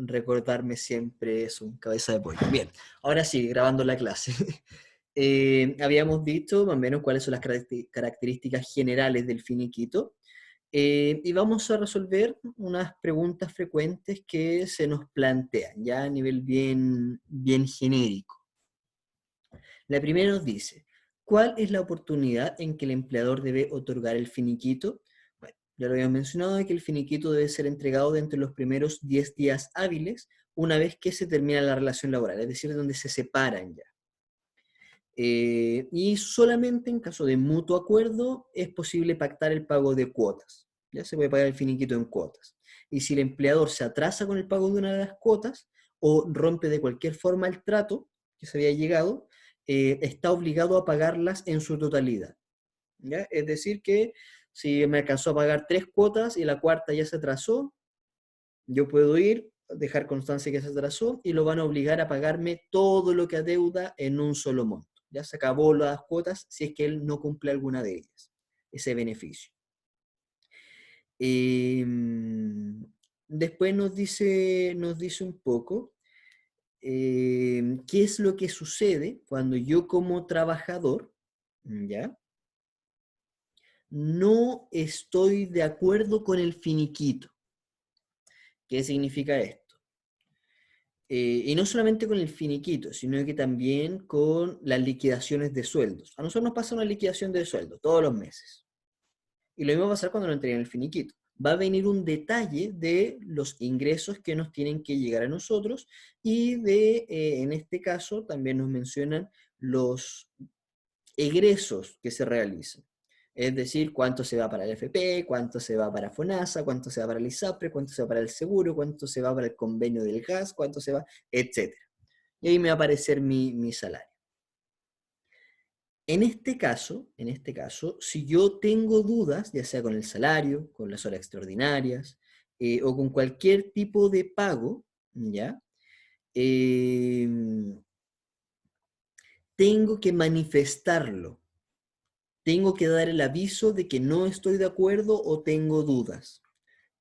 recordarme siempre es un cabeza de pollo. Bien, ahora sí, grabando la clase. Habíamos visto más o menos cuáles son las características generales del finiquito, y vamos a resolver unas preguntas frecuentes que se nos plantean, ya a nivel bien genérico. La primera nos dice, ¿cuál es la oportunidad en que el empleador debe otorgar el finiquito? Bueno, ya lo habíamos mencionado, que el finiquito debe ser entregado dentro de los primeros 10 días hábiles, una vez que se termina la relación laboral, es decir, donde se separan ya. Y solamente en caso de mutuo acuerdo es posible pactar el pago de cuotas. Ya se puede pagar el finiquito en cuotas. Y si el empleador se atrasa con el pago de una de las cuotas o rompe de cualquier forma el trato que se había llegado, está obligado a pagarlas en su totalidad. ¿Ya? Es decir que si me alcanzó a pagar 3 cuotas y la cuarta ya se atrasó, yo puedo ir, dejar constancia que se atrasó y lo van a obligar a pagarme todo lo que adeuda en un solo monto. Ya se acabó las cuotas si es que él no cumple alguna de ellas, ese beneficio. Eh, Después nos dice un poco qué es lo que sucede cuando yo como trabajador, ¿ya? No estoy de acuerdo con el finiquito. ¿Qué significa esto? Y no solamente con el finiquito, sino que también con las liquidaciones de sueldos. A nosotros nos pasa una liquidación de sueldo todos los meses. Y lo mismo va a pasar cuando nos entreguen el finiquito. Va a venir un detalle de los ingresos que nos tienen que llegar a nosotros y en este caso, también nos mencionan los egresos que se realizan. Es decir, cuánto se va para el FP, cuánto se va para FONASA, cuánto se va para el ISAPRE, cuánto se va para el seguro, cuánto se va para el convenio del gas, cuánto se va, etc. Y ahí me va a aparecer mi salario. En este caso, si yo tengo dudas, ya sea con el salario, con las horas extraordinarias, o con cualquier tipo de pago, ¿ya? Eh, Tengo que manifestarlo. Tengo que dar el aviso de que no estoy de acuerdo o tengo dudas.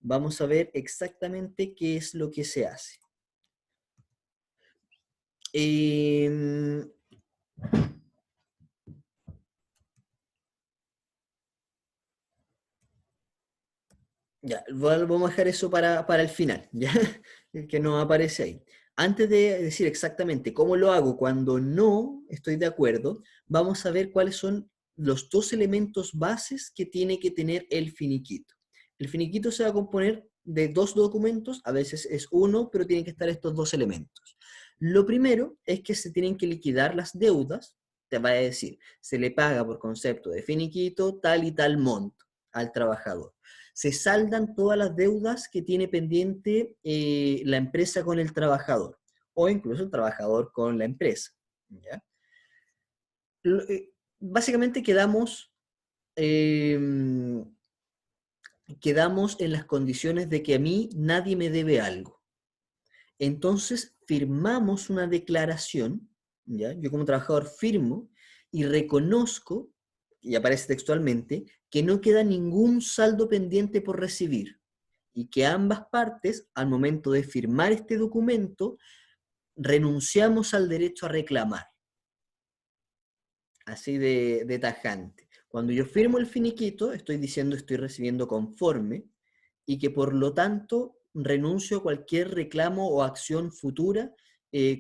Vamos a ver exactamente qué es lo que se hace. Ya, vamos a dejar eso para el final, ¿ya? Que no aparece ahí. Antes de decir exactamente cómo lo hago cuando no estoy de acuerdo, vamos a ver cuáles son los dos elementos bases que tiene que tener el finiquito. El finiquito se va a componer de dos documentos, a veces es uno, pero tienen que estar estos dos elementos. Lo primero es que se tienen que liquidar las deudas, te va a decir, se le paga por concepto de finiquito tal y tal monto al trabajador. Se saldan todas las deudas que tiene pendiente la empresa con el trabajador, o incluso el trabajador con la empresa. ¿Ya? Básicamente eh, quedamos en las condiciones de que a mí nadie me debe algo. Entonces firmamos una declaración, ¿ya? Yo como trabajador firmo y reconozco, y aparece textualmente, que no queda ningún saldo pendiente por recibir y que ambas partes, al momento de firmar este documento, renunciamos al derecho a reclamar. Así de tajante. Cuando yo firmo el finiquito, estoy diciendo estoy recibiendo conforme y que por lo tanto renuncio a cualquier reclamo o acción futura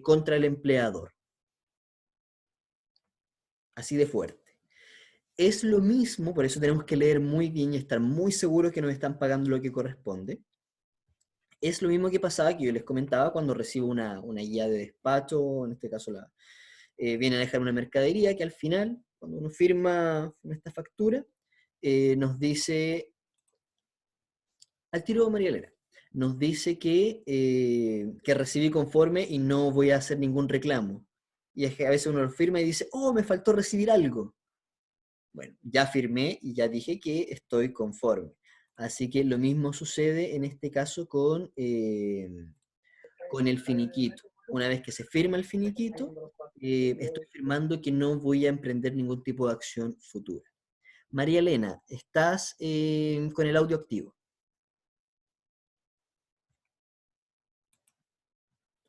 contra el empleador. Así de fuerte. Es lo mismo, por eso tenemos que leer muy bien y estar muy seguros que nos están pagando lo que corresponde. Es lo mismo que pasaba, que yo les comentaba, cuando recibo una guía de despacho, en este caso viene a dejar una mercadería, que al final, cuando uno firma esta factura, nos dice, al tiro María Elena, nos dice que recibí conforme y no voy a hacer ningún reclamo. Y es que a veces uno lo firma y dice, oh, me faltó recibir algo. Bueno, ya firmé y ya dije que estoy conforme. Así que lo mismo sucede en este caso con el finiquito. Una vez que se firma el finiquito, estoy firmando que no voy a emprender ningún tipo de acción futura. María Elena, estás con el audio activo.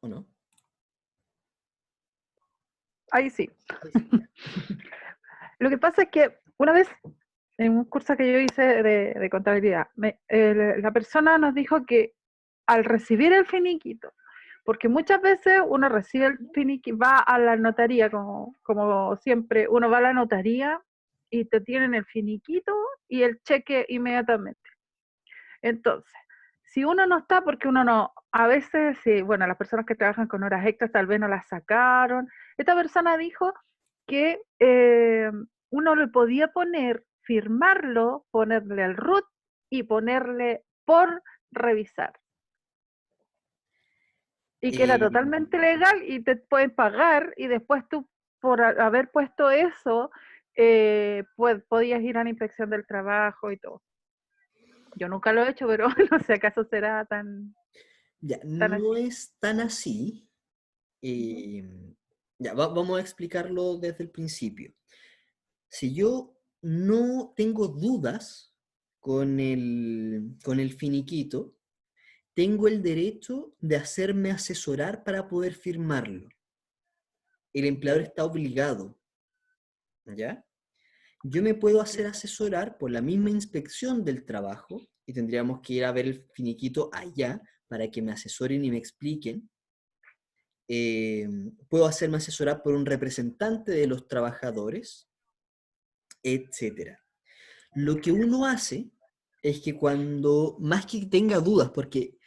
¿o no? Ahí sí. Ahí sí, ya. Lo que pasa es que una vez en un curso que yo hice de contabilidad, la persona nos dijo que al recibir el finiquito, porque muchas veces uno recibe el finiquito, va a la notaría, como siempre, uno va a la notaría y te tienen el finiquito y el cheque inmediatamente. Entonces, si uno no está, porque uno no, a veces, bueno, las personas que trabajan con horas extras tal vez no las sacaron. Esta persona dijo que uno le podía poner, firmarlo, ponerle el root y ponerle por revisar. Y que era Eh, totalmente legal y te pueden pagar y después tú, por haber puesto eso, pues podías ir a la inspección del trabajo y todo. Yo nunca lo he hecho, pero no sé acaso será ya, tan no así. es tan así. Ujú. eh, ya, vamos a explicarlo desde el principio. Si yo no tengo dudas con el finiquito, tengo el derecho de hacerme asesorar para poder firmarlo. El empleador está obligado, ¿ya? Yo me puedo hacer asesorar por la misma inspección del trabajo y tendríamos que ir a ver el finiquito allá para que me asesoren y me expliquen. Puedo hacerme asesorar por un representante de los trabajadores, etcétera. Lo que uno hace es que cuando, más que tenga dudas, porque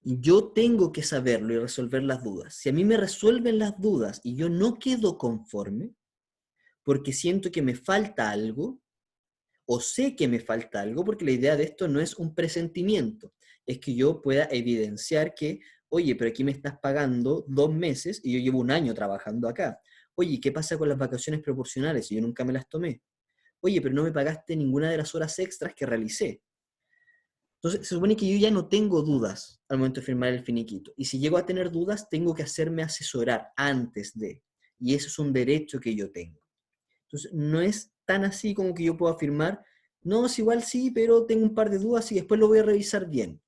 yo tengo que saberlo y resolver las dudas. Si a mí me resuelven las dudas y yo no quedo conforme, porque siento que me falta algo, o sé que me falta algo, porque la idea de esto no es un presentimiento, es que yo pueda evidenciar que, oye, pero aquí me estás pagando 2 meses y yo llevo un año trabajando acá. Oye, ¿qué pasa con las vacaciones proporcionales? Y yo nunca me las tomé. Oye, pero no me pagaste ninguna de las horas extras que realicé. Entonces, se supone que yo ya no tengo dudas al momento de firmar el finiquito. Y si llego a tener dudas, tengo que hacerme asesorar antes de. Y eso es un derecho que yo tengo. Entonces, no es tan así como que yo pueda afirmar, no, es igual sí, pero tengo un par de dudas y después lo voy a revisar bien.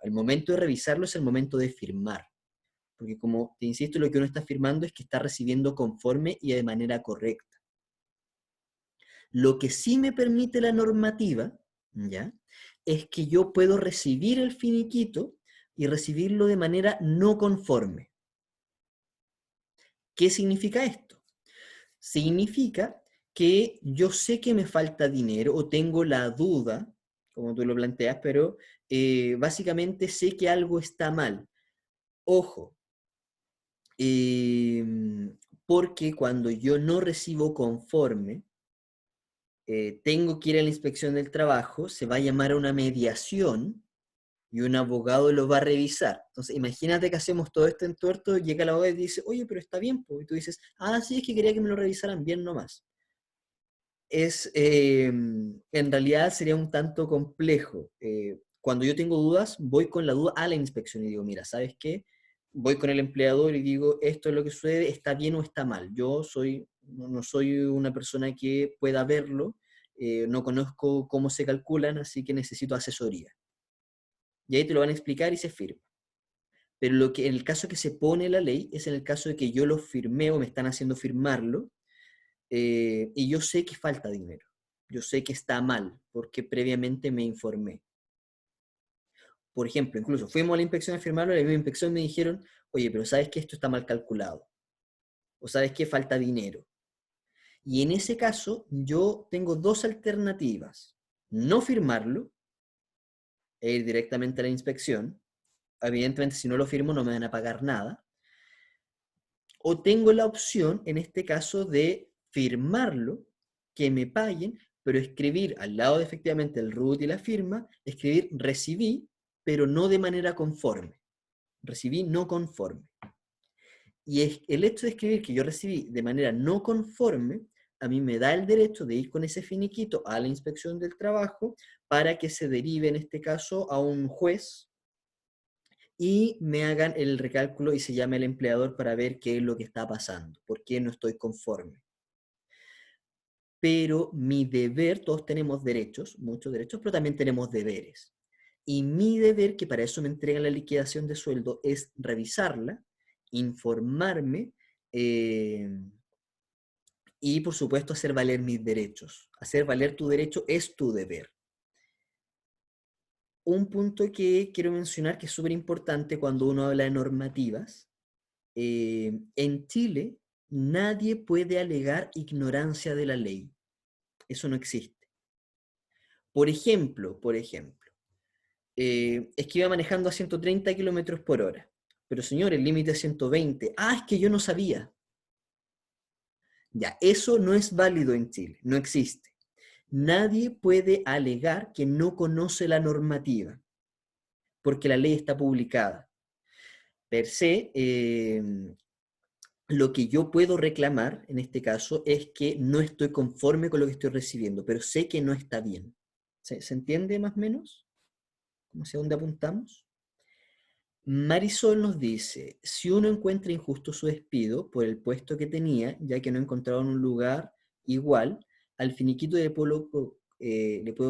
El momento de revisarlo es el momento de firmar. Porque como te insisto, lo que uno está firmando es que está recibiendo conforme y de manera correcta. Lo que sí me permite la normativa, ¿ya? Es que yo puedo recibir el finiquito y recibirlo de manera no conforme. ¿Qué significa esto? Significa que yo sé que me falta dinero o tengo la duda, como tú lo planteas, pero básicamente sé que algo está mal. Ojo, porque cuando yo no recibo conforme, tengo que ir a la inspección del trabajo, se va a llamar a una mediación y un abogado lo va a revisar. Entonces, imagínate que hacemos todo esto en tuerto, llega el abogado y dice, oye, pero está bien, pues. Y tú dices, ah, sí, es que quería que me lo revisaran bien nomás. En realidad sería un tanto complejo. Cuando yo tengo dudas, voy con la duda a la inspección y digo, mira, ¿sabes qué? Voy con el empleador y digo, esto es lo que sucede, ¿está bien o está mal? Yo no soy una persona que pueda verlo, no conozco cómo se calculan, así que necesito asesoría. Y ahí te lo van a explicar y se firma. Pero lo que en el caso que se pone la ley es en el caso de que yo lo firmé o me están haciendo firmarlo, y yo sé que falta dinero. Yo sé que está mal porque previamente me informé. Por ejemplo, incluso fuimos a la inspección a firmarlo y en la misma inspección me dijeron, oye, pero ¿sabes que esto está mal calculado? ¿O sabes que falta dinero? Y en ese caso yo tengo dos alternativas. No firmarlo e ir directamente a la inspección. Evidentemente, si no lo firmo no me van a pagar nada. O tengo la opción, en este caso, de firmarlo, que me paguen, pero escribir al lado de efectivamente el RUT y la firma, escribir recibí, pero no de manera conforme. Recibí no conforme. Y es el hecho de escribir que yo recibí de manera no conforme, a mí me da el derecho de ir con ese finiquito a la inspección del trabajo para que se derive, en este caso, a un juez y me hagan el recálculo y se llame al empleador para ver qué es lo que está pasando, por qué no estoy conforme. Pero mi deber, todos tenemos derechos, muchos derechos, pero también tenemos deberes. Y mi deber, que para eso me entregan la liquidación de sueldo, es revisarla informarme y, por supuesto, hacer valer mis derechos. Hacer valer tu derecho es tu deber. Un punto que quiero mencionar que es súper importante cuando uno habla de normativas. En Chile, nadie puede alegar ignorancia de la ley. Eso no existe. Por ejemplo, es que iba manejando a 130 kilómetros por hora. Pero señor, el límite es 120. Ah, es que yo no sabía. Ya, eso no es válido en Chile, no existe. Nadie puede alegar que no conoce la normativa, porque la ley está publicada. Per se, lo que yo puedo reclamar en este caso es que no estoy conforme con lo que estoy recibiendo, pero sé que no está bien. ¿Se entiende más o menos? ¿Cómo hacia dónde apuntamos? Marisol nos dice, si uno encuentra injusto su despido por el puesto que tenía, ya que no encontraron un lugar igual, al finiquito le puedo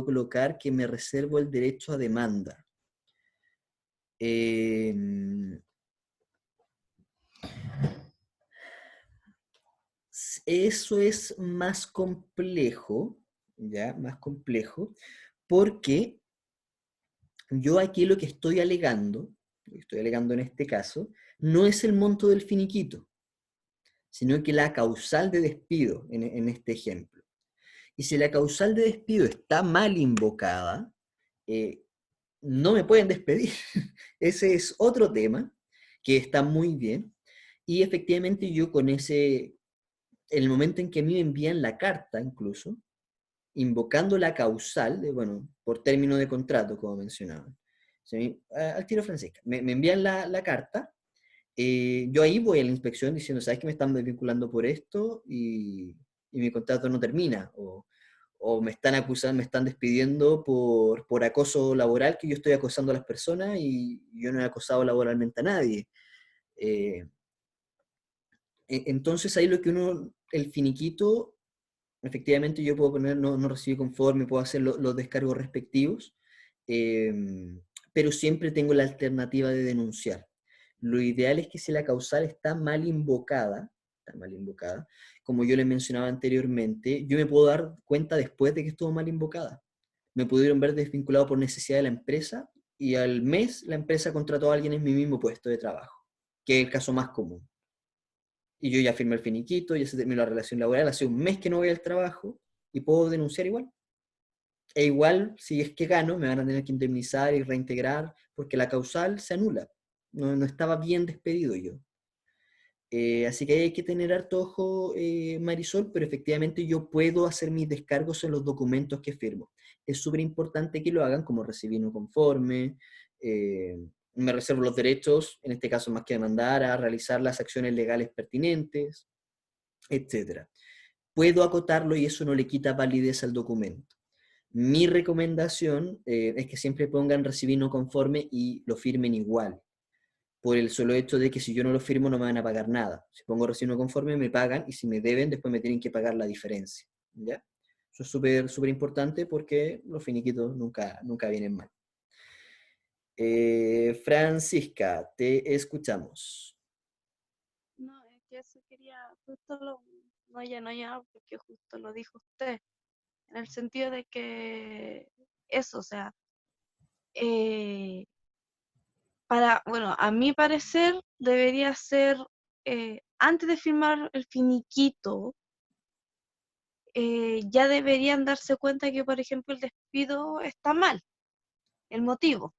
colocar que me reservo el derecho a demanda. Eso es más complejo, ¿ya? Más complejo, porque yo aquí lo que estoy alegando en este caso, no es el monto del finiquito, sino que la causal de despido en este ejemplo. Y si la causal de despido está mal invocada, no me pueden despedir. Ese es otro tema que está muy bien. Y efectivamente yo con en el momento en que a mí me envían la carta incluso, invocando la causal, bueno, por término de contrato, como mencionaban. ¿Sí? Al tiro, Francisca. Me envían la carta, yo ahí voy a la inspección diciendo, ¿sabes que me están desvinculando por esto y mi contrato no termina? O me están acusando, me están despidiendo por acoso laboral, que yo estoy acosando a las personas y yo no he acosado laboralmente a nadie. Entonces ahí lo que el finiquito, efectivamente yo puedo poner no recibí conforme, puedo hacer los descargos respectivos, pero siempre tengo la alternativa de denunciar. Lo ideal es que si la causal está mal invocada, como yo les mencionaba anteriormente, yo me puedo dar cuenta después de que estuvo mal invocada. Me pudieron ver desvinculado por necesidad de la empresa y al mes la empresa contrató a alguien en mi mismo puesto de trabajo, que es el caso más común. Y yo ya firmé el finiquito, ya se terminó la relación laboral, hace un mes que no voy al trabajo y puedo denunciar igual. E igual, si es que gano, me van a tener que indemnizar y reintegrar porque la causal se anula. No estaba bien despedido yo. Así que hay que tener harto ojo, Marisol, pero efectivamente yo puedo hacer mis descargos en los documentos que firmo. Es súper importante que lo hagan como recibir no conforme, me reservo los derechos, en este caso más que demandar, a realizar las acciones legales pertinentes, etc. Puedo acotarlo y eso no le quita validez al documento. Mi recomendación es que siempre pongan recibir no conforme y lo firmen igual, por el solo hecho de que si yo no lo firmo no me van a pagar nada. Si pongo recibir no conforme me pagan y si me deben después me tienen que pagar la diferencia. ¿Ya? Eso es súper súper importante porque los finiquitos nunca vienen mal. Francisca, te escuchamos. No, es que eso quería, justo no, porque justo lo dijo usted, en el sentido de que eso, o sea, eh, bueno, a mi parecer debería ser, antes de firmar el finiquito, ya deberían darse cuenta que, por ejemplo, el despido está mal, el motivo.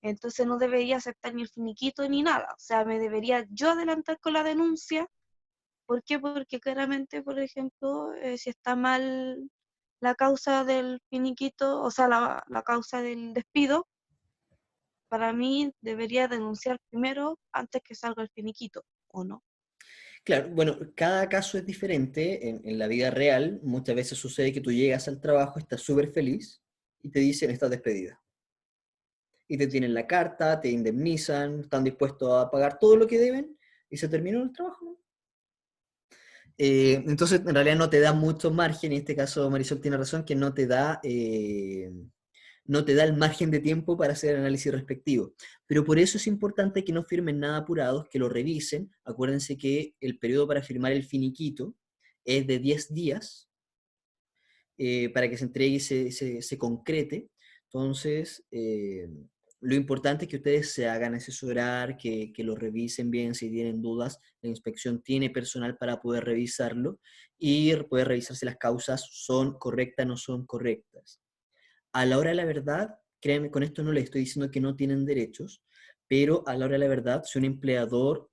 Entonces no debería aceptar ni el finiquito ni nada. O sea, me debería yo adelantar con la denuncia. ¿Por qué? Porque claramente, por ejemplo, si está mal la causa del finiquito, o sea, la causa del despido, para mí debería denunciar primero antes que salga el finiquito, ¿o no? Claro, bueno, cada caso es diferente. En la vida real, muchas veces sucede que tú llegas al trabajo, estás súper feliz y te dicen estás despedida. Y te tienen la carta, te indemnizan, están dispuestos a pagar todo lo que deben y se terminó el trabajo, ¿no? Entonces, en realidad no te da mucho margen, en este caso Marisol tiene razón, que no te da no te da el margen de tiempo para hacer el análisis respectivo. Pero por eso es importante que no firmen nada apurados, que lo revisen. Acuérdense que el periodo para firmar el finiquito es de 10 días, para que se entregue y se concrete. Entonces, lo importante es que ustedes se hagan asesorar, que lo revisen bien, si tienen dudas, la inspección tiene personal para poder revisarlo y poder revisar si las causas son correctas o no son correctas. A la hora de la verdad, créanme, con esto no les estoy diciendo que no tienen derechos, pero a la hora de la verdad, si un empleador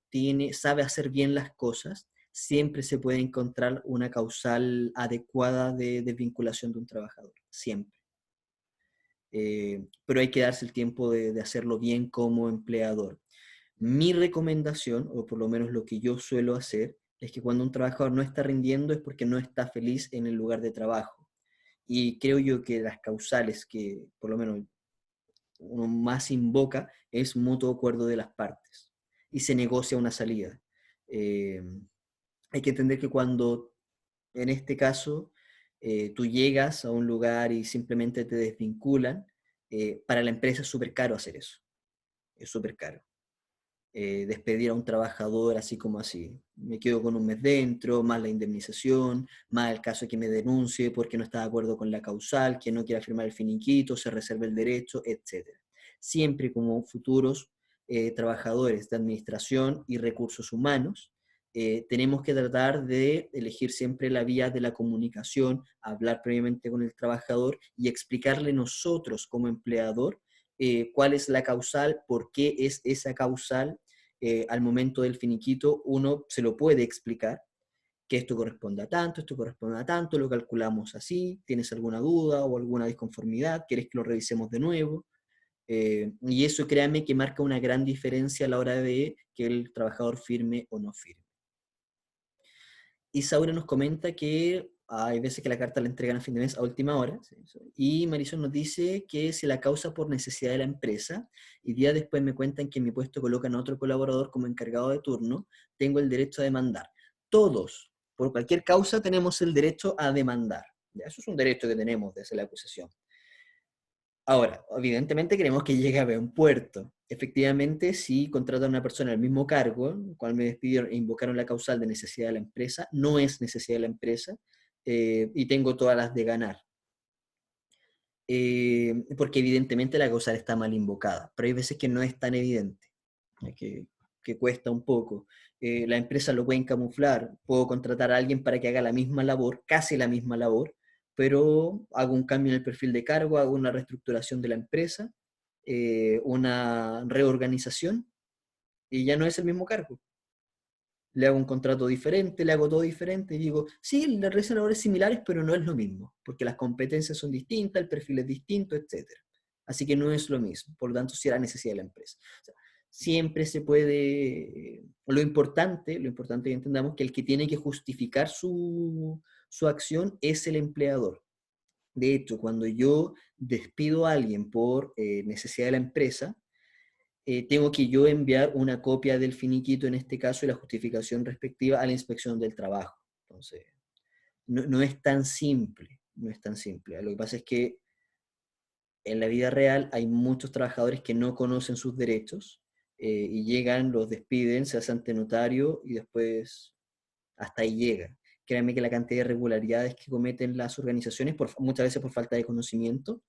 sabe hacer bien las cosas, siempre se puede encontrar una causal adecuada de vinculación de un trabajador, siempre. Pero hay que darse el tiempo de hacerlo bien como empleador. Mi recomendación, o por lo menos lo que yo suelo hacer, es que cuando un trabajador no está rindiendo es porque no está feliz en el lugar de trabajo. Y creo yo que las causales que por lo menos uno más invoca es mutuo acuerdo de las partes y se negocia una salida. Eh, Hay que entender que cuando, en este caso, tú llegas a un lugar y simplemente te desvinculan, para la empresa es súper caro hacer eso, es súper caro. Despedir a un trabajador así como así. Me quedo con un mes dentro, más la indemnización, más el caso de que me denuncie porque no está de acuerdo con la causal, que no quiera firmar el finiquito, se reserve el derecho, etc. Siempre como futuros trabajadores de administración y recursos humanos, tenemos que tratar de elegir siempre la vía de la comunicación, hablar previamente con el trabajador y explicarle nosotros como empleador cuál es la causal, por qué es esa causal. Al momento del finiquito uno se lo puede explicar, que esto corresponde a tanto, esto corresponde a tanto, lo calculamos así, ¿tienes alguna duda o alguna disconformidad? ¿Quieres que lo revisemos de nuevo? Y eso, créanme, que marca una gran diferencia a la hora de que el trabajador firme o no firme. Isaura nos comenta que hay veces que la carta la entregan a fin de mes a última hora, y Marisol nos dice que si la causa por necesidad de la empresa, y días después me cuentan que en mi puesto colocan a otro colaborador como encargado de turno, tengo el derecho a demandar. Todos, por cualquier causa, tenemos el derecho a demandar. ¿Ya? Eso es un derecho que tenemos de hacer la acusación. Ahora, evidentemente queremos que llegue a buen puerto. Efectivamente, si contratan a una persona en el mismo cargo, cual me despidieron e invocaron la causal de necesidad de la empresa, no es necesidad de la empresa, y tengo todas las de ganar. Porque evidentemente la causal está mal invocada, pero hay veces que no es tan evidente, que cuesta un poco. La empresa lo pueden camuflar, puedo contratar a alguien para que haga la misma labor, casi la misma labor, pero hago un cambio en el perfil de cargo, hago una reestructuración de la empresa, una reorganización, y ya no es el mismo cargo. Le hago un contrato diferente, le hago todo diferente, y digo, sí, le realizan labores similares, pero no es lo mismo, porque las competencias son distintas, el perfil es distinto, etc. Así que no es lo mismo, por lo tanto, sí era necesidad de la empresa. O sea, siempre se puede, lo importante que entendamos que el que tiene que justificar su acción es el empleador. De hecho, cuando yo despido a alguien por necesidad de la empresa, tengo que yo enviar una copia del finiquito, en este caso, y la justificación respectiva a la inspección del trabajo. Entonces, no es tan simple, no es tan simple. Lo que pasa es que en la vida real hay muchos trabajadores que no conocen sus derechos, y llegan, los despiden, se hace ante notario y después hasta ahí llega. Créanme que la cantidad de irregularidades que cometen las organizaciones, muchas veces por falta de conocimiento,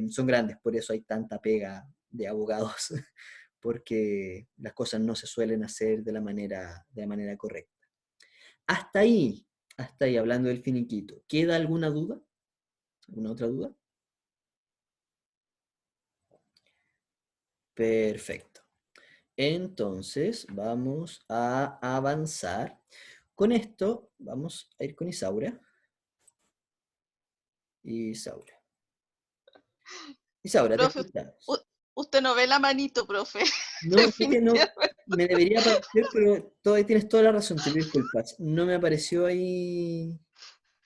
son grandes, por eso hay tanta pega de abogados, porque las cosas no se suelen hacer de la manera correcta. Hasta ahí, hablando del finiquito. ¿Queda alguna duda? ¿Alguna otra duda? Perfecto. Entonces, vamos a avanzar. Con esto, vamos a ir con Isaura. Isaura, te Profe, escuchamos. usted no ve la manito, profe. No, es que no, me debería aparecer, pero tienes toda la razón, te pido disculpas. No me apareció ahí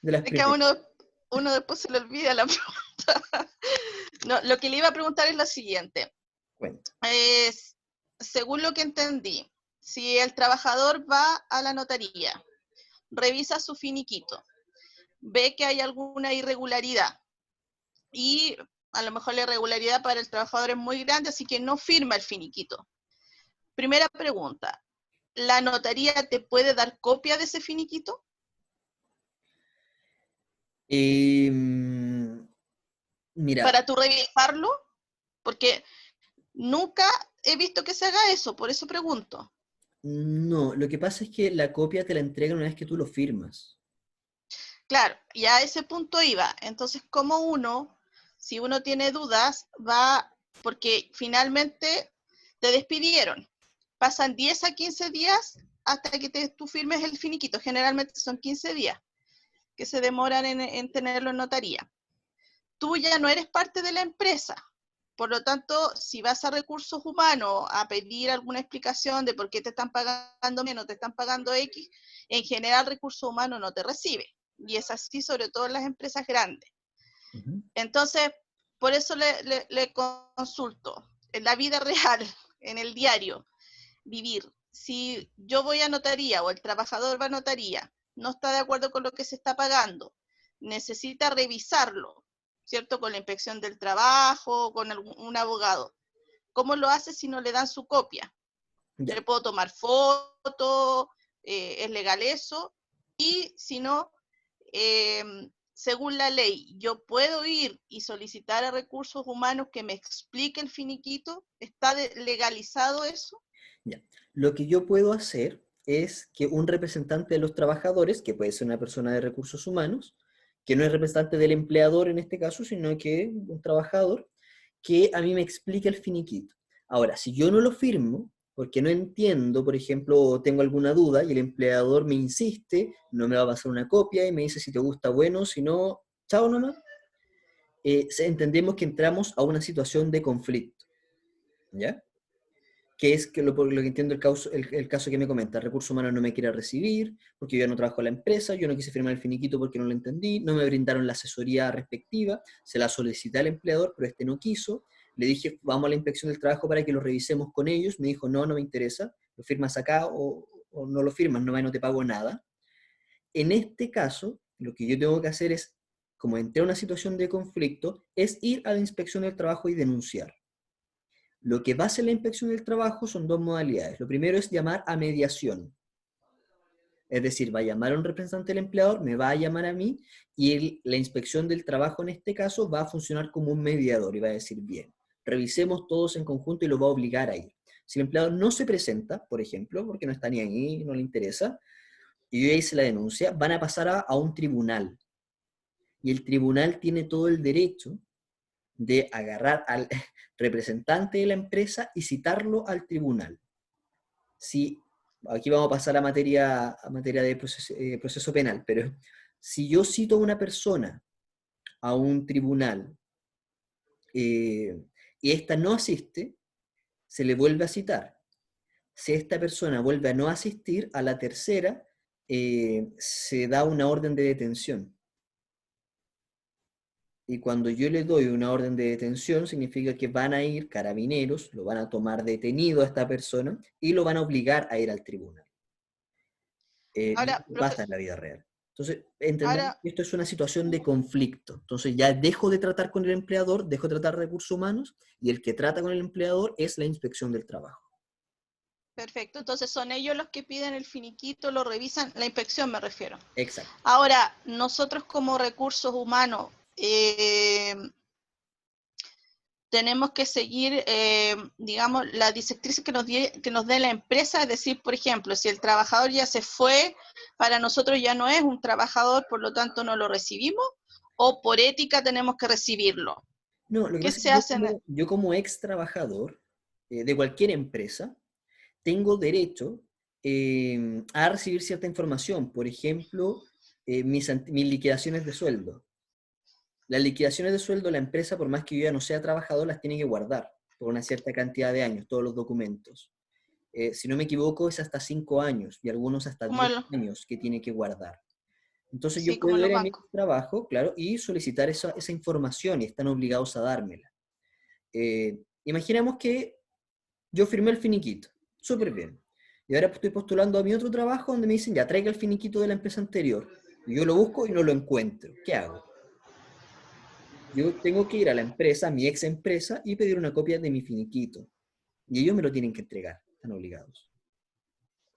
de las Es que a primeras. uno después se le olvida la pregunta. No, lo que le iba a preguntar es lo siguiente. Cuenta. Según lo que entendí, si el trabajador va a la notaría, revisa su finiquito, ve que hay alguna irregularidad y A lo mejor la irregularidad para el trabajador es muy grande, así que no firma el finiquito. Primera pregunta, ¿la notaría te puede dar copia de ese finiquito? Mira, Para tú revisarlo, porque nunca he visto que se haga eso, por eso pregunto. no, lo que pasa es que la copia te la entregan una vez que tú lo firmas. Claro, y a ese punto iba. Entonces, como uno, si uno tiene dudas, va, porque finalmente te despidieron. Pasan 10 a 15 días hasta que tú firmes el finiquito. Generalmente son 15 días que se demoran en tenerlo en notaría. Tú ya no eres parte de la empresa. Por lo tanto, si vas a recursos humanos a pedir alguna explicación de por qué te están pagando menos, te están pagando X, en general recursos humanos no te recibe. Y es así sobre todo en las empresas grandes. Ujú. Entonces, por eso le consulto. En la vida real, en el diario, vivir. Si yo voy a notaría o el trabajador va a notaría, no está de acuerdo con lo que se está pagando, necesita revisarlo, ¿cierto? Con la inspección del trabajo, con un abogado. ¿Cómo lo hace si no le dan su copia? Ya. Le puedo tomar foto, es legal eso, y si no, según la ley, yo puedo ir y solicitar a recursos humanos que me explique el finiquito. ¿Está legalizado eso? Ya. Lo que yo puedo hacer es que un representante de los trabajadores, que puede ser una persona de recursos humanos, que no es representante del empleador en este caso, sino que un trabajador, que a mí me explique el finiquito. Ahora, si yo no lo firmo, porque no entiendo, por ejemplo, o tengo alguna duda y el empleador me insiste, no me va a pasar una copia y me dice si te gusta, bueno, si no, chao nomás, entendemos que entramos a una situación de conflicto, ¿ya? Que es que por lo que entiendo el caso que me comenta, recursos humanos no me quiere recibir, porque yo ya no trabajo en la empresa, yo no quise firmar el finiquito porque no lo entendí, no me brindaron la asesoría respectiva, se la solicité al empleador, pero este no quiso, le dije, vamos a la inspección del trabajo para que lo revisemos con ellos, me dijo, no, no me interesa, lo firmas acá o no lo firmas, no te pago nada. En este caso, lo que yo tengo que hacer es, como entré a una situación de conflicto, es ir a la inspección del trabajo y denunciar. Lo que va a hacer la inspección del trabajo son dos modalidades. Lo primero es llamar a mediación. Es decir, va a llamar a un representante del empleador, me va a llamar a mí, y la inspección del trabajo en este caso va a funcionar como un mediador y va a decir, bien, revisemos todos en conjunto y lo va a obligar a ir. Si el empleador no se presenta, por ejemplo, porque no está ni ahí, no le interesa, y yo ya hice la denuncia, van a pasar a un tribunal. Y el tribunal tiene todo el derecho de agarrar al representante de la empresa y citarlo al tribunal. Si, aquí vamos a pasar a materia de proceso penal, pero si yo cito a una persona a un tribunal y esta no asiste, se le vuelve a citar. Si esta persona vuelve a no asistir, a la tercera se da una orden de detención. Y cuando yo le doy una orden de detención, significa que van a ir carabineros, lo van a tomar detenido a esta persona y lo van a obligar a ir al tribunal. Y Ahora, esto pasa en la vida real. Entonces, entendemos ahora, que esto es una situación de conflicto. Entonces, ya dejo de tratar con el empleador, dejo de tratar recursos humanos, y el que trata con el empleador es la inspección del trabajo. perfecto. Entonces son ellos los que piden el finiquito, lo revisan, la inspección me refiero. Exacto. Ahora, nosotros como recursos humanos tenemos que seguir, digamos, la directriz que nos dé la empresa, es decir, por ejemplo, si el trabajador ya se fue, para nosotros ya no es un trabajador, por lo tanto no lo recibimos, o por ética tenemos que recibirlo. No, lo que ¿Qué pasa es se que hace? yo como ex trabajador de cualquier empresa, tengo derecho a recibir cierta información. Por ejemplo, mis liquidaciones de sueldo. Las liquidaciones de sueldo, la empresa, por más que yo ya no sea trabajador, las tiene que guardar por una cierta cantidad de años, todos los documentos. Si no me equivoco, es hasta 5 años y algunos hasta Como 10 años que tiene que guardar. Entonces yo sí, como en puedo los ir a mi bancos. trabajo, claro, y solicitar esa información y están obligados a dármela. Imaginemos que yo firmé el finiquito, súper bien. Y ahora estoy postulando a mi otro trabajo donde me dicen, ya traiga el finiquito de la empresa anterior. Y yo lo busco y no lo encuentro. ¿Qué hago? Yo tengo que ir a la empresa, a mi ex empresa, y pedir una copia de mi finiquito. Y ellos me lo tienen que entregar, están obligados.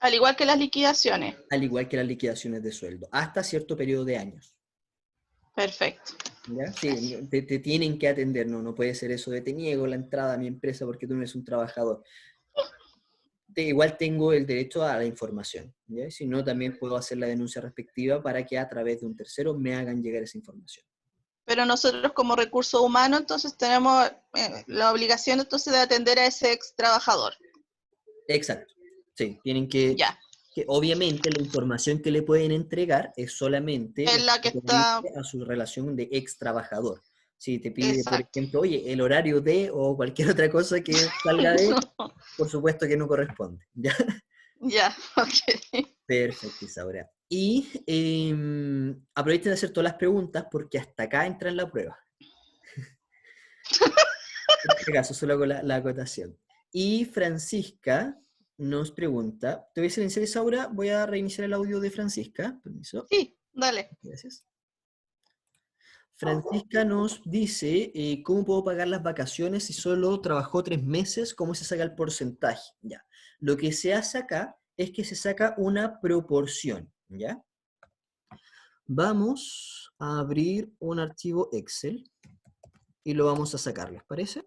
Al igual que las liquidaciones. Al igual que las liquidaciones de sueldo, hasta cierto periodo de años. Perfecto. ¿Ya? Sí, te tienen que atender, no puede ser eso de te niego la entrada a mi empresa porque tú no eres un trabajador. Igual tengo el derecho a la información, ¿ya? Si no, también puedo hacer la denuncia respectiva para que a través de un tercero me hagan llegar esa información. Pero nosotros como recursos humanos, entonces tenemos la obligación entonces de atender a ese ex trabajador. Exacto. Sí, tienen que Ya. obviamente la información que le pueden entregar es solamente Es la que que está. a su relación de ex trabajador. Si te pide, por Exacto. ejemplo, oye, el horario de o cualquier otra cosa que salga de, por supuesto que no corresponde. ¿Ya? Ya, ok. Perfecto, Isaura. Y aprovechen de hacer todas las preguntas porque hasta acá entra en la prueba. En este caso, solo hago la acotación. Y Francisca nos pregunta, te voy a silenciar, Isaura, voy a reiniciar el audio de Francisca. Permiso. Sí, dale. Gracias. Francisca nos dice, ¿cómo puedo pagar las vacaciones si solo trabajó 3 meses? ¿Cómo se saca el porcentaje? Ya. Lo que se hace acá es que se saca una proporción, ¿ya? Vamos a abrir un archivo Excel y lo vamos a sacar, ¿les parece?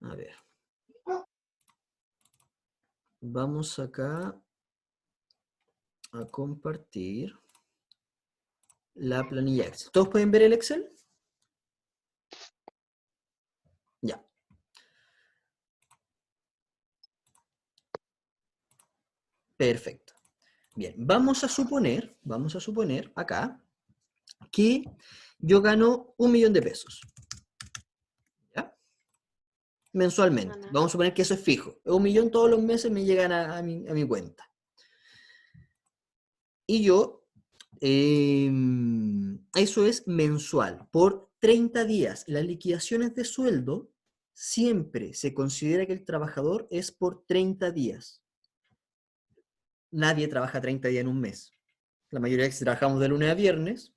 A ver. Vamos acá a compartir la planilla Excel. ¿Todos pueden ver el Excel? Ya. Perfecto. Bien, vamos a suponer acá que yo gano 1.000.000 de pesos. ¿Ya? Mensualmente. Vamos a suponer que eso es fijo. 1.000.000 todos los meses me llegan a mi cuenta. Y yo, eso es mensual, por 30 días. Las liquidaciones de sueldo siempre se considera que el trabajador es por 30 días. Nadie trabaja 30 días en un mes. La mayoría que trabajamos de lunes a viernes,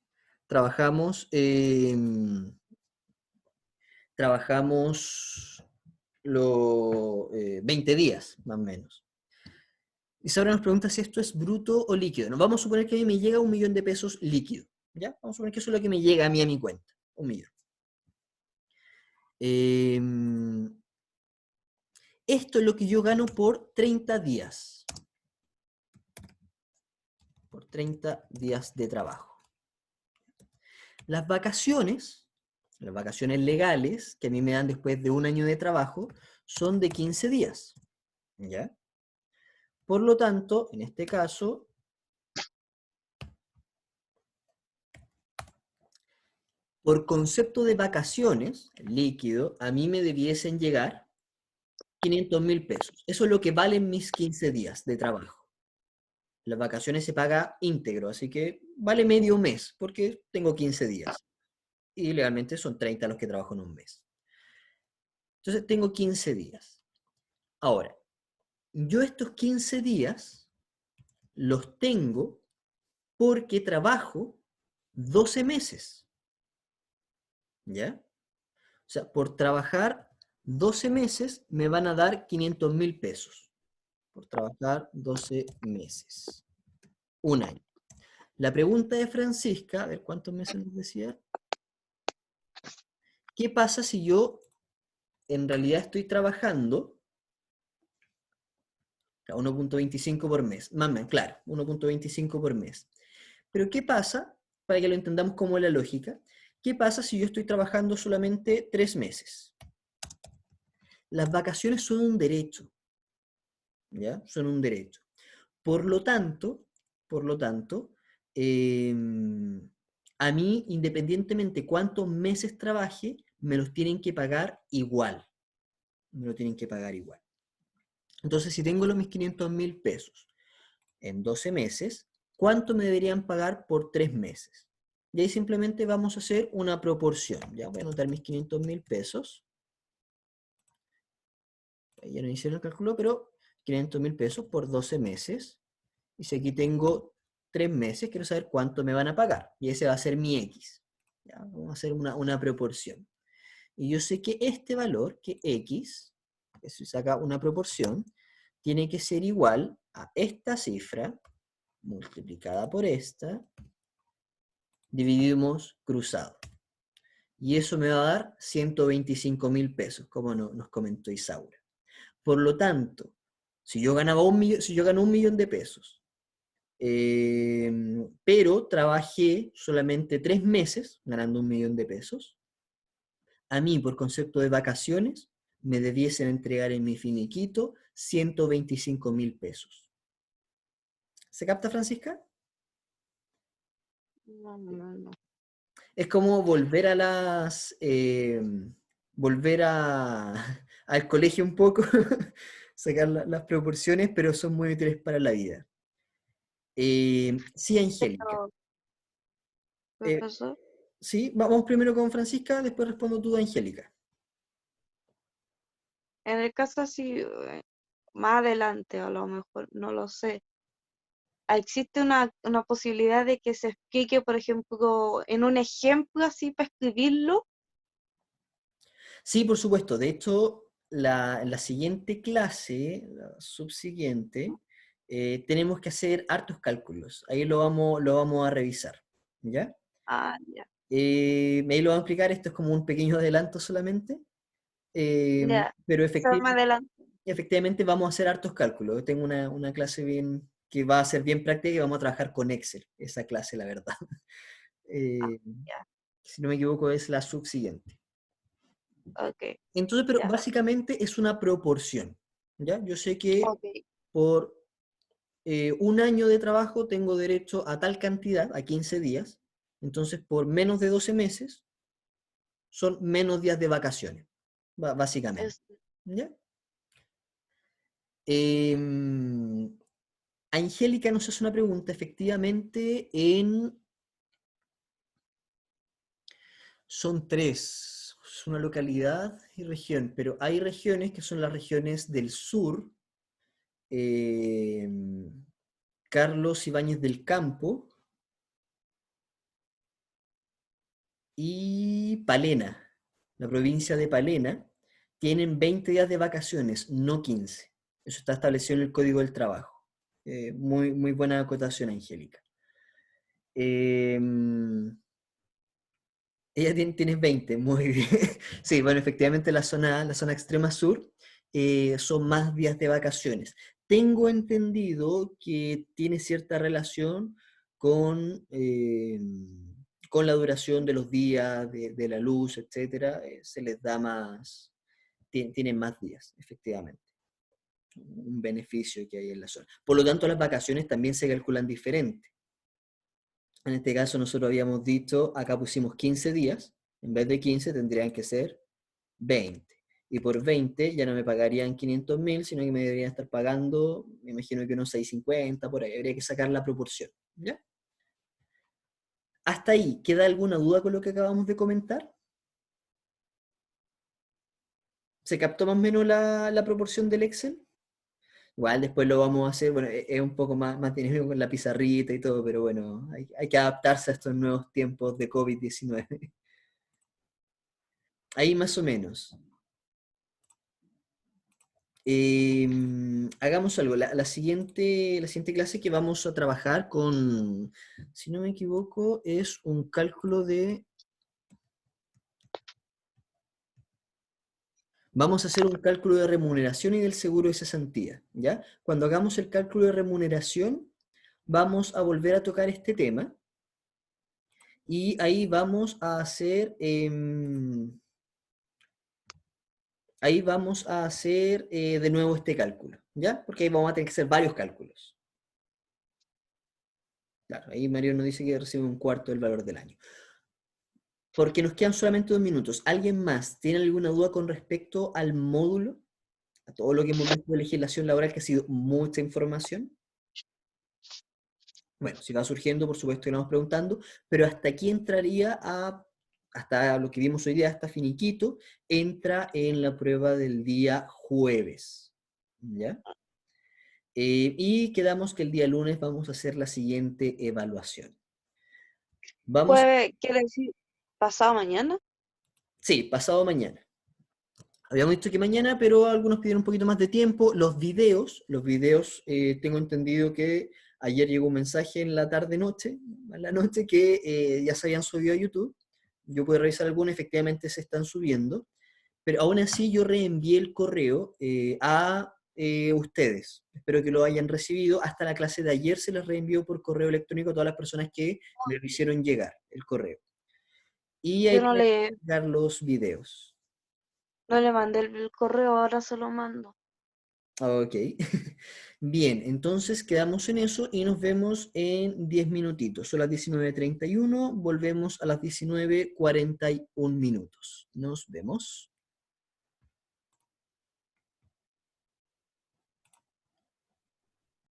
trabajamos 20 días, más o menos. Y Saura nos pregunta si esto es bruto o líquido. Nos vamos a suponer que a mí me llega 1.000.000 de pesos líquido. ¿Ya? Vamos a suponer que eso es lo que me llega a mi cuenta. 1.000.000. Esto es lo que yo gano por 30 días. Por 30 días de trabajo. Las vacaciones legales, que a mí me dan después de 1 año de trabajo, son de 15 días. ¿Ya? Por lo tanto, en este caso, por concepto de vacaciones, líquido, a mí me debiesen llegar 500.000 pesos. Eso es lo que valen mis 15 días de trabajo. Las vacaciones se paga íntegro, así que vale medio mes, porque tengo 15 días. Y legalmente son 30 los que trabajo en un mes. Entonces tengo 15 días. Ahora, yo estos 15 días los tengo porque trabajo 12 meses. ¿Ya? O sea, por trabajar 12 meses me van a dar 500.000 pesos. Por trabajar 12 meses. 1 año. La pregunta de Francisca, a ver cuántos meses nos decía. ¿Qué pasa si yo en realidad estoy trabajando 1.25 por mes? Más o menos, claro, 1.25 por mes. Pero ¿qué pasa, para que lo entendamos como la lógica, qué pasa si yo estoy trabajando solamente 3 meses? Las vacaciones son un derecho, ¿ya? Son un derecho. Por lo tanto, a mí, independientemente cuántos meses trabaje, me los tienen que pagar igual. Me lo tienen que pagar igual. Entonces, si tengo los mis 500.000 pesos en 12 meses, ¿cuánto me deberían pagar por 3 meses? Y ahí simplemente vamos a hacer una proporción. Ya voy a anotar mis 500.000 pesos. Ahí ya no hicieron el cálculo, pero 500.000 pesos por 12 meses. Y si aquí tengo 3 meses, quiero saber cuánto me van a pagar. Y ese va a ser mi X. ¿Ya? Vamos a hacer una proporción. Y yo sé que este valor, que X, que si saca una proporción, tiene que ser igual a esta cifra multiplicada por esta, dividimos cruzado. Y eso me va a dar 125.000 pesos, como nos comentó Isaura. Por lo tanto, si yo gano 1.000.000 de pesos, pero trabajé solamente 3 meses ganando 1.000.000 de pesos, a mí, por concepto de vacaciones, me debiesen entregar en mi finiquito 125.000 pesos. ¿Se capta, Francisca? No. Es como volver al colegio un poco, sacar las proporciones, pero son muy útiles para la vida. Sí, Angélica. Pero, Eh, profesor, sí, vamos primero con Francisca, después respondo tú, Angélica. en el caso así, más adelante, a lo mejor, no lo sé, ¿existe una posibilidad de que se explique, por ejemplo, en un ejemplo así para escribirlo? Sí, por supuesto. De hecho, la siguiente clase, la subsiguiente, tenemos que hacer hartos cálculos. Ahí lo vamos a revisar. ¿Ya? Ah, ya, Ahí lo vamos a explicar. Esto es como un pequeño adelanto solamente. ya, Pero eso más adelante. efectivamente vamos a hacer hartos cálculos. Tengo una clase que va a ser bien práctica y vamos a trabajar con Excel, esa clase, la verdad. Ah, Eh, ya, si no me equivoco, es la subsiguiente. ok, Entonces, pero ya, básicamente es una proporción, ¿ya? Yo sé que ok, por un año de trabajo tengo derecho a tal cantidad, a 15 días, entonces por menos de 12 meses son menos días de vacaciones, básicamente, es, ¿ya? Em, Angélica nos hace una pregunta, efectivamente, son 3, es una localidad y región, pero hay regiones que son las regiones del sur, Carlos Ibáñez del Campo y Palena, la provincia de Palena, tienen 20 días de vacaciones, no 15. Eso está establecido en el Código del Trabajo. Muy, muy buena acotación, Angélica. Ella tiene 20, muy bien. Sí, bueno, efectivamente la zona extrema sur son más días de vacaciones. Tengo entendido que tiene cierta relación con la duración de los días, de la luz, etcétera. Se les da más, tienen más días, efectivamente. Un beneficio que hay en la zona. Por lo tanto, las vacaciones también se calculan diferente. En este caso nosotros habíamos dicho, acá pusimos 15 días, en vez de 15 tendrían que ser 20. Y por 20 ya no me pagarían 500.000, sino que me deberían estar pagando, me imagino que unos 650, por ahí. Habría que sacar la proporción. ¿Ya? Hasta ahí, ¿queda alguna duda con lo que acabamos de comentar? ¿Se captó más o menos la proporción del Excel? Igual después lo vamos a hacer, bueno, es un poco más dinámico con la pizarrita y todo, pero bueno, hay que adaptarse a estos nuevos tiempos de COVID-19. Ahí más o menos. Hagamos algo. La siguiente clase que vamos a trabajar con, si no me equivoco, es un cálculo de... Vamos a hacer un cálculo de remuneración y del seguro de cesantía, ¿ya? Cuando hagamos el cálculo de remuneración, vamos a volver a tocar este tema y ahí vamos a hacer... ahí vamos a hacer de nuevo este cálculo, ¿ya? Porque ahí vamos a tener que hacer varios cálculos. Claro, ahí Mario nos dice que recibe un cuarto del valor del año. Porque nos quedan solamente 2 minutos. ¿Alguien más tiene alguna duda con respecto al módulo? A todo lo que hemos visto de legislación laboral, que ha sido mucha información. Bueno, si va surgiendo, por supuesto que nos vamos preguntando, pero hasta aquí entraría hasta lo que vimos hoy día, hasta finiquito, entra en la prueba del día jueves. ¿Ya? Y quedamos que el día lunes vamos a hacer la siguiente evaluación. Vamos, ¿Quiere decir pasado mañana? sí, pasado mañana. Habíamos dicho que mañana, pero algunos pidieron un poquito más de tiempo. Los videos, tengo entendido que ayer llegó un mensaje en la tarde-noche, en la noche, que ya se habían subido a YouTube. Yo puedo revisar algunos, efectivamente se están subiendo, pero aún así yo reenvié el correo a ustedes. Espero que lo hayan recibido. Hasta la clase de ayer se les reenvió por correo electrónico a todas las personas que me lo hicieron llegar, el correo. Y ahí Yo no pueden le, ver los videos. no le mandé el correo, ahora se lo mando. Ok. Bien, entonces quedamos en eso y nos vemos en 10 minutitos. Son las 19:31, volvemos a las 19:41 minutos. Nos vemos.